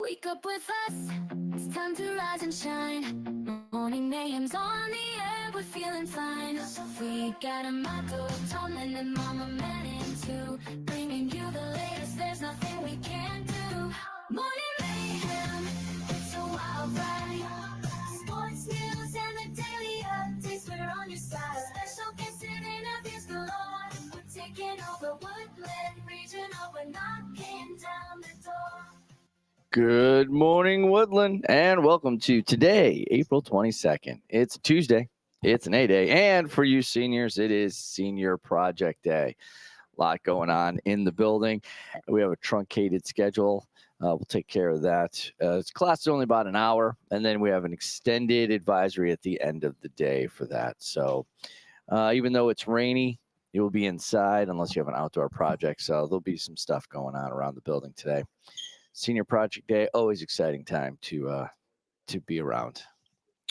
Wake up with us, it's time to rise and shine. Morning mayhem's on the air, we're feeling fine. We got a Marco, Tomlin, and Mama Manning too. Bringing you the latest, there's nothing we can't do. Morning mayhem, it's a wild ride. Sports news and the daily updates, we're on your side. Special guests and interviews galore. We're taking over Woodland Regional, we're knocking down the door. Good morning, Woodland, and welcome to today, April 22nd. It's Tuesday. It's an A-Day, and for you seniors, it is Senior Project Day. A lot going on in the building. We have a truncated schedule. We'll take care of that. Class is only about an hour, and then we have an extended advisory at the end of the day for that. So even though it's rainy, you will be inside unless you have an outdoor project. So there'll be some stuff going on around the building today. Senior Project Day, always exciting time to be around.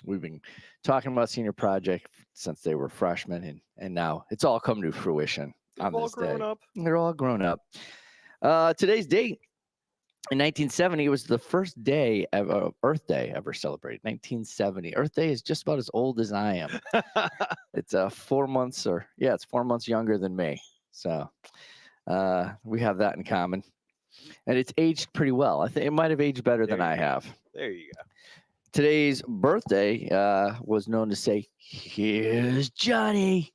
We've been talking about Senior Project since they were freshmen, and now it's all come to fruition on this day. They're all grown up. Today's date, in 1970, was the first day of Earth Day ever celebrated. 1970. Earth Day is just about as old as I am. It's 4 months, it's 4 months younger than me. So we have that in common. And it's aged pretty well. I think it might have aged better than I have. There you go. Today's birthday was known to say, "Here's Johnny."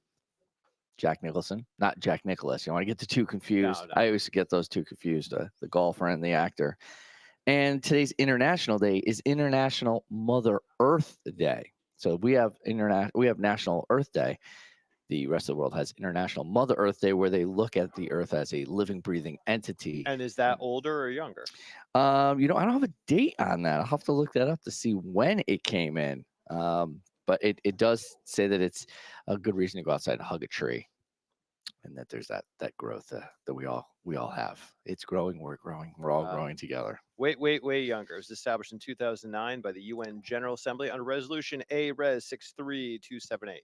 Jack Nicholson, not Jack Nicholas. You want to get the two confused. No. I always get those two confused, the golfer and the actor. And today's International Day is International Mother Earth Day. So we have National Earth Day. The rest of the world has International Mother Earth Day, where they look at the Earth as a living, breathing entity. And is that older or younger? I don't have a date on that. I'll have to look that up to see when it came in. But it does say that it's a good reason to go outside and hug a tree, and that there's that growth that we all have. It's growing. We're growing. We're all growing together. Way younger. It was established in 2009 by the UN General Assembly under Resolution A-Res 63278.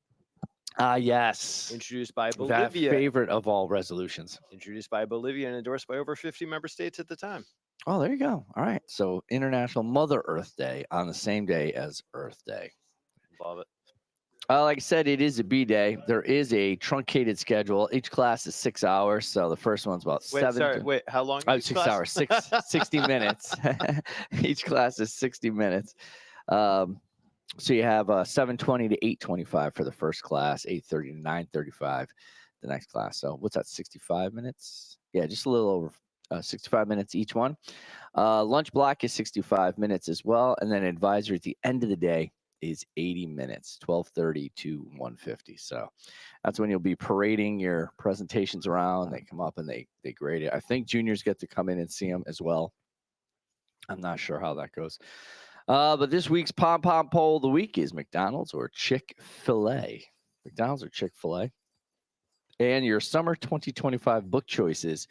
Yes. Introduced by That Bolivia. favorite of all resolutions. Introduced by Bolivia and endorsed by over 50 member states at the time. Oh, there you go. All right. So International Mother Earth Day on the same day as Earth Day. Love it. Like I said, it is a B day. There is a truncated schedule. Each class is 6 hours. So the first one's about How long? Oh, 6 hours. 60 minutes. Each class is 60 minutes. So you have 7:20 to 8:25 for the first class, 8:30 to 9:35 the next class. So what's that, 65 minutes? Yeah, just a little over 65 minutes each one. Lunch block is 65 minutes as well. And then advisory at the end of the day is 80 minutes, 12:30 to 1:50. So that's when you'll be parading your presentations around. They come up and they grade it. I think juniors get to come in and see them as well. I'm not sure how that goes. But this week's pom-pom poll of the week is McDonald's or Chick-fil-A. McDonald's or Chick-fil-A. And your summer 2025 book choices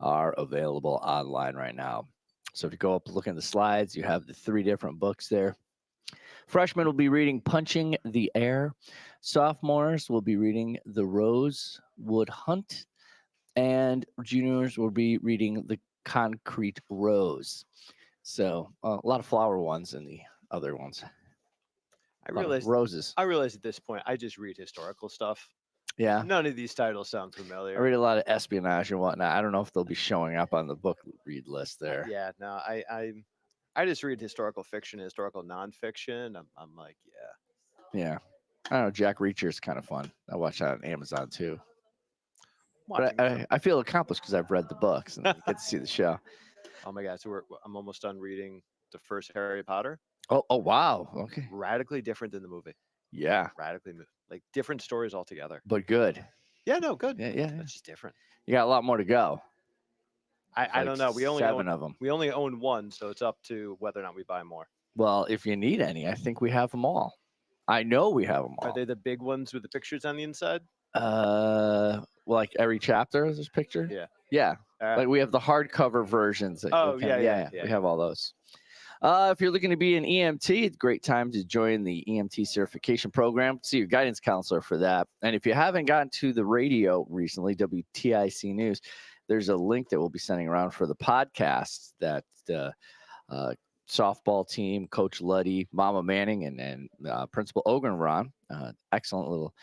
are available online right now. So if you go up, look at the slides, you have the 3 different books there. Freshmen will be reading Punching the Air. Sophomores will be reading The Rosewood Hunt. And juniors will be reading The Concrete Rose. So a lot of flower ones and the other ones. I realize roses. I realize at this point I just read historical stuff. Yeah. None of these titles sound familiar. I read a lot of espionage and whatnot. I don't know if they'll be showing up on the book read list there. Yeah, no, I just read historical fiction, historical nonfiction. I'm like, yeah. Yeah. I don't know. Jack Reacher is kind of fun. I watch that on Amazon too. But I feel accomplished because I've read the books and get to see the show. Oh my God! So I'm almost done reading the first Harry Potter. Oh wow! Okay. Radically different than the movie. Yeah. Radically, like different stories altogether. But good. Yeah. No. Good. Yeah. It's just different. You got a lot more to go. I don't know. We only 7 of them. We only own 1, so it's up to whether or not we buy more. Well, if you need any, I think we have them all. I know we have them all. Are they the big ones with the pictures on the inside? Well, like every chapter is this picture? Yeah. Yeah. Like we have the hardcover versions. Yeah. We have all those. If you're looking to be an EMT, it's a great time to join the EMT certification program. See your guidance counselor for that. And if you haven't gotten to the radio recently, WTIC News, there's a link that we'll be sending around for the podcast that softball team, Coach Luddy, Mama Manning, and Principal Ogrenron. Excellent little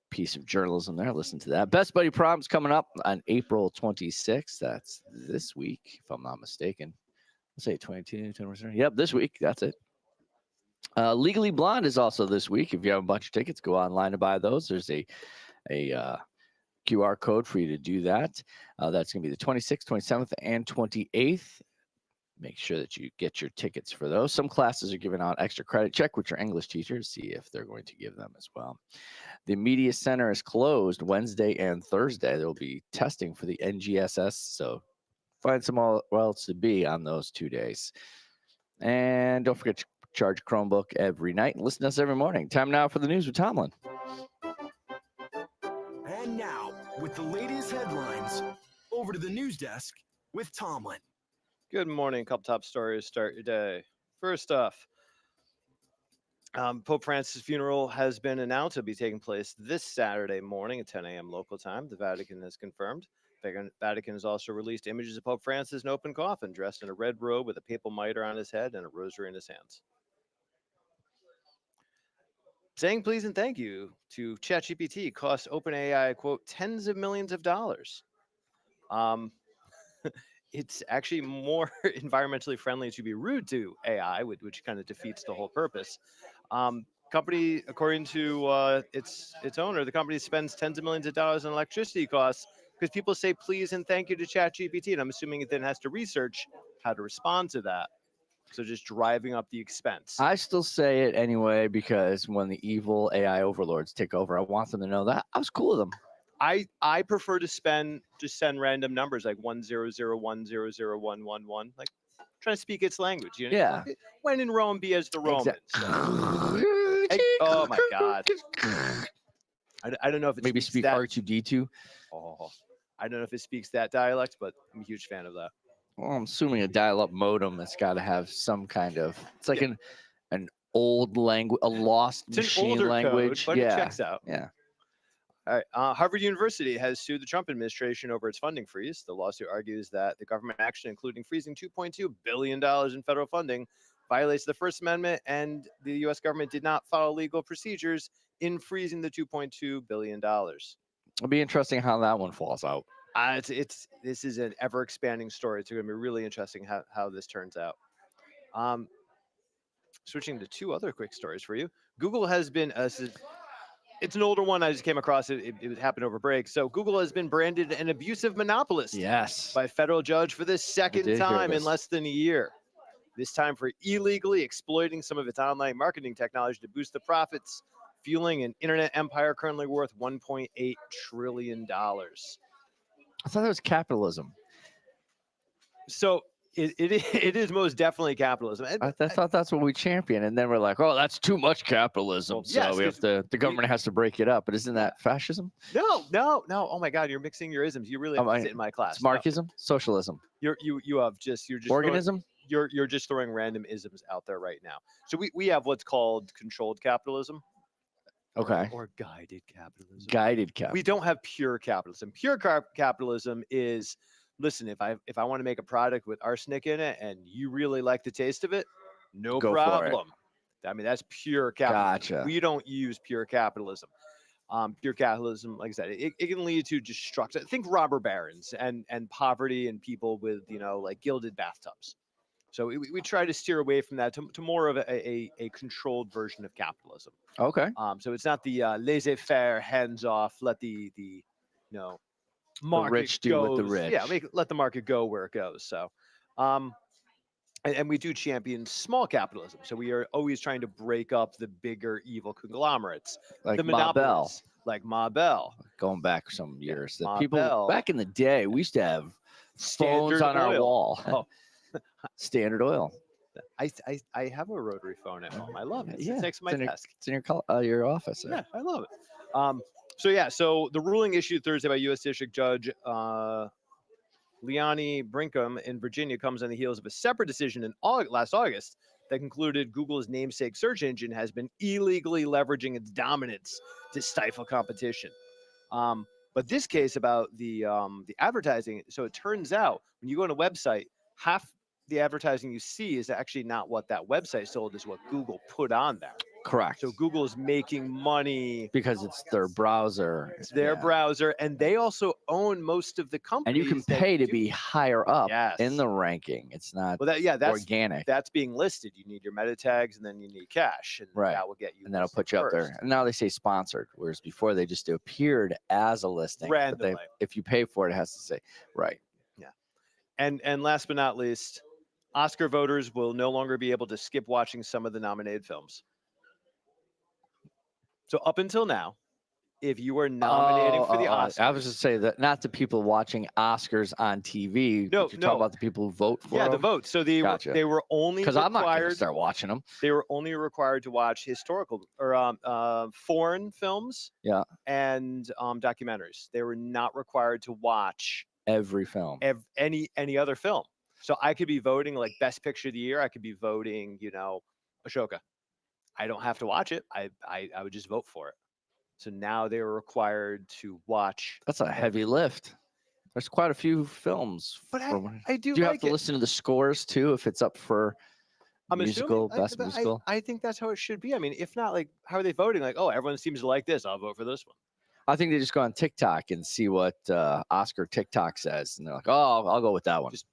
piece of journalism there. Listen to that. Best Buddy Prom's coming up on April 26th. That's this week, if I'm not mistaken. Let's say 22, 20%. Yep, this week. That's it. Legally Blonde is also this week. If you have a bunch of tickets, go online to buy those. There's a QR code for you to do that. That's going to be the 26th, 27th, and 28th. Make sure that you get your tickets for those. Some classes are giving out extra credit. Check with your English teacher to see if they're going to give them as well. The Media Center is closed Wednesday and Thursday. There will be testing for the NGSS, so find somewhere else to be on those 2 days. And don't forget to charge Chromebook every night. Listen to us every morning. Time now for the news with Tomlin. And now, with the latest headlines, over to the news desk with Tomlin. Good morning. A couple top stories to start your day. First off, Pope Francis' funeral has been announced to be taking place this Saturday morning at 10 a.m. local time. The Vatican has confirmed. Vatican has also released images of Pope Francis in open coffin, dressed in a red robe with a papal mitre on his head and a rosary in his hands. Saying please and thank you to ChatGPT cost OpenAI, quote, tens of millions of dollars. It's actually more environmentally friendly to be rude to AI, which kind of defeats the whole purpose. Company, according to its owner, the company spends tens of millions of dollars in electricity costs because people say please and thank you to ChatGPT, and I'm assuming it then has to research how to respond to that. So just driving up the expense. I still say it anyway because when the evil AI overlords take over, I want them to know that I was cool with them. I prefer to send random numbers like 100100111, like trying to speak its language. You know? Yeah. When in Rome, be as the Romans. Exactly. Oh my God. I don't know if it Maybe speaks speak that. R2D2. Oh, I don't know if it speaks that dialect, but I'm a huge fan of that. Well, I'm assuming a dial-up modem that's got to have some kind of. It's like an old language, a lost It's an machine older language. code, but yeah. it checks out. Yeah. All right. Harvard University has sued the Trump administration over its funding freeze. The lawsuit argues that the government action, including freezing $2.2 billion in federal funding, violates the First Amendment, and the U.S. government did not follow legal procedures in freezing the $2.2 billion. It'll be interesting how that one falls out. This is an ever expanding story. It's going to be really interesting how this turns out. Switching to two other quick stories for you. Google has been it's an older one. I just came across it. It happened over break. So Google has been branded an abusive monopolist Yes. by a federal judge for the second did hear time in this. less than a year. This time for illegally exploiting some of its online marketing technology to boost the profits, fueling an internet empire currently worth $1.8 trillion. I thought that was capitalism. So it is most definitely capitalism. I thought that's what we champion, and then we're like, oh, that's too much capitalism. Well, So yes, we have to. The government has to break it up. But isn't that fascism? No. Oh my God, you're mixing your isms. You really have to sit in my class. It's Marxism, socialism, You're just organism. You're just throwing random isms out there right now. So we have what's called controlled capitalism. Okay. Or guided capitalism. Guided capitalism. We don't have pure capitalism. Pure capitalism is, listen, if I want to make a product with arsenic in it and you really like the taste of it, no Go for it. problem. I mean, that's pure capitalism. Gotcha. We don't use pure capitalism. Pure capitalism, like I said, it can lead to destruction. Think robber barons and poverty and people with, like gilded bathtubs. So we try to steer away from that to more of a controlled version of capitalism. Okay. So it's not the laissez-faire, hands-off, let the market rich do with the goes. rich. Yeah, let the market go where it goes. So, and we do champion small capitalism. So we are always trying to break up the bigger evil conglomerates, Like the Ma Bell. monopolies, like Ma Bell. Going back some years, the Ma people Bell. back in the day, we used to have phones Standard on our Oil. wall. Oh. Standard Oil. I have a rotary phone at home. I love it. Yeah, It's next to my it's in desk. It's in your office. There. Yeah, I love it. So the ruling issued Thursday by U.S. District Judge Leonie Brinkham in Virginia comes on the heels of a separate decision in last August that concluded Google's namesake search engine has been illegally leveraging its dominance to stifle competition. But this case about the advertising, so it turns out when you go on a website, half the advertising you see is actually not what that website sold, is what Google put on there. Correct. So Google is making money. Because it's their browser. It's their Yeah. browser, and they also own most of the And companies. you can that pay to do- be higher up in Yes. the ranking. It's not Well, that's organic. that's being listed. You need your meta tags, and then you need cash, and Right. that will get you. And that'll listed put you up first. there. And now they say sponsored, whereas before they just appeared as a listing. But Randomly. if you pay for it, it has to say right. And last but not least, Oscar voters will no longer be able to skip watching some of the nominated films. So up until now, if you were nominating for the Oscars, I was just say that not the people watching Oscars on TV. No, but you're talking no. about the people who vote for yeah, the them. vote. So Gotcha. they were only Because I'm not going to required. start watching them. They were only required to watch historical or foreign films. Yeah. And documentaries. They were not required to watch Every film. any other film. So I could be voting like Best Picture of the Year. I could be voting, Ashoka. I don't have to watch it. I would just vote for it. So now they were required to watch. That's a heavy lift. There's quite a few films. But from- I do Do you like have to it. listen to the scores too if it's up for I'm musical, assuming, best musical? I think that's how it should be. I mean, if not, like, how are they voting? Like, oh, everyone seems to like this. I'll vote for this one. I think they just go on TikTok and see what Oscar TikTok says, and they're like, "Oh, I'll go with that one." Just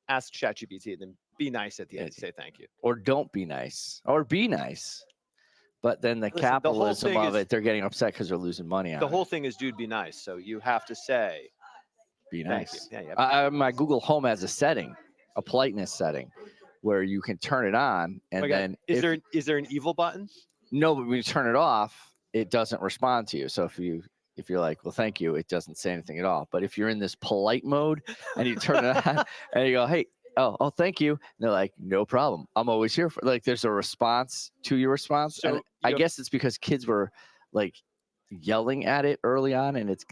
ask ChatGPT and then be nice at the end. Yeah. Say thank you. Or don't be nice, or be nice. But then the Listen, the whole capitalism thing of is- it, they're getting upset because they're losing money on The it. whole thing is, dude, be nice. So you have to say Be thank nice. you. Yeah, yeah. My Google Home has a setting, a politeness setting, where you can turn it on, and Oh my God, then is if- there an evil button? no, but when you turn it off, it doesn't respond to you. So if you're like, well, thank you, it doesn't say anything at all. But if you're in this polite mode and you turn it on and you go, hey, oh, thank you, and they're like, no problem. I'm always here for, like, there's a response to your response. So And I you have- guess it's because kids were like yelling at it early on in its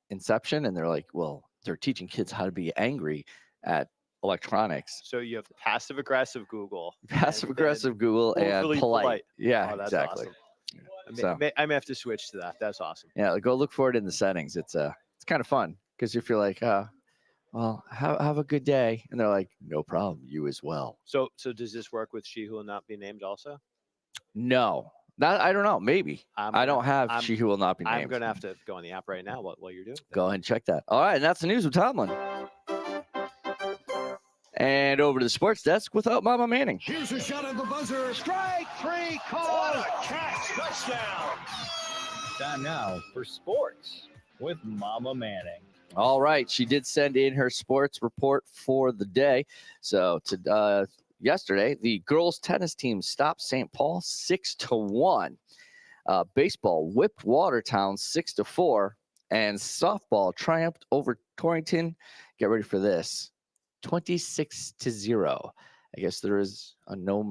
inception, and they're like, well, they're teaching kids how to be angry at electronics. So you have passive aggressive Google, Passive then aggressive Google and overly polite. polite. Yeah, Oh, that's exactly. awesome. So- I may have to switch to that. That's awesome. Yeah, go look for it in the settings. It's kind of fun because if you're like, well, have a good day, and they're like, no problem, you as well. So does this work with She Who Will Not Be Named also? No, that I don't know. Maybe I don't have I'm- She Who Will Not Be Named. I'm gonna have to go on the app right now while you're doing it. Go ahead and check that. All right, and that's the news with Tomlin. And over to the sports desk without Mama Manning. Here's a shot at the buzzer. Strike three call. What a catch. Touchdown. Time now for sports with Mama Manning. All right, she did send in her sports report for the day. So yesterday, the girls tennis team stopped St. Paul 6-1. Baseball whipped Watertown 6-4, and softball triumphed over Torrington. Get ready for this, 26-0. I guess there's no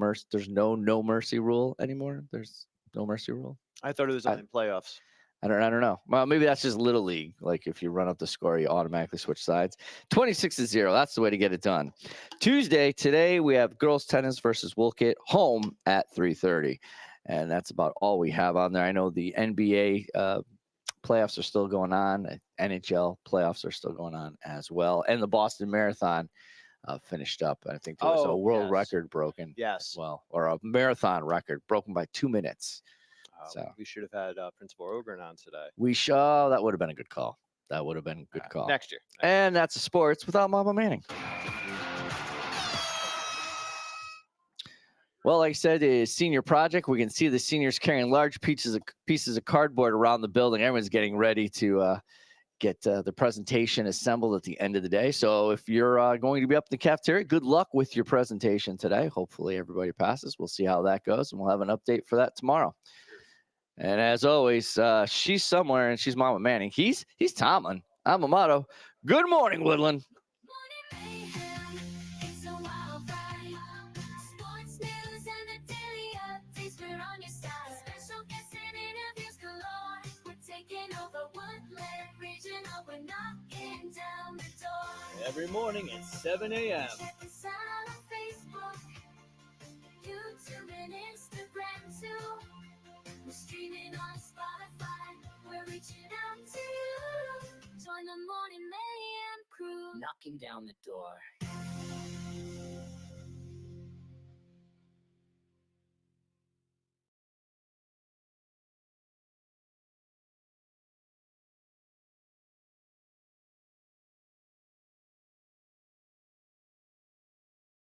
mercy rule anymore. There's no mercy rule. I thought it was only in playoffs. I don't know. Well, maybe that's just little league. Like if you run up the score, you automatically switch sides. 26-0. That's the way to get it done. Tuesday, today, we have girls tennis versus Wolcott home at 3:30. And that's about all we have on there. I know the NBA playoffs are still going on. NHL playoffs are still going on as well. And the Boston Marathon finished up. I think there was a Oh, world yes. record broken as Yes. well, or a marathon record broken by 2 minutes. So. We should have had Principal Ogren on today. That would have been a good call. That would have been a good call. Next year. And that's the sports without Mama Manning. Well, like I said, a senior project. We can see the seniors carrying large pieces of cardboard around the building. Everyone's getting ready to get the presentation assembled at the end of the day. So if you're going to be up in the cafeteria, good luck with your presentation today. Hopefully everybody passes. We'll see how that goes, and we'll have an update for that tomorrow. And as always, she's somewhere, and she's Mama Manning. He's Tomlin. I'm Amato. Good morning, Woodland. Morning mayhem, it's a wild ride. Sports news and the daily updates, we're on your side. Special guests and interviews galore. We're taking over Woodland Regional. We're knocking down the door. Every morning at 7 a.m. Check us out on Facebook, YouTube, and Instagram too. We're streaming on Spotify. We're reaching out to you. Join the Morning Mayhem crew. Knocking down the door.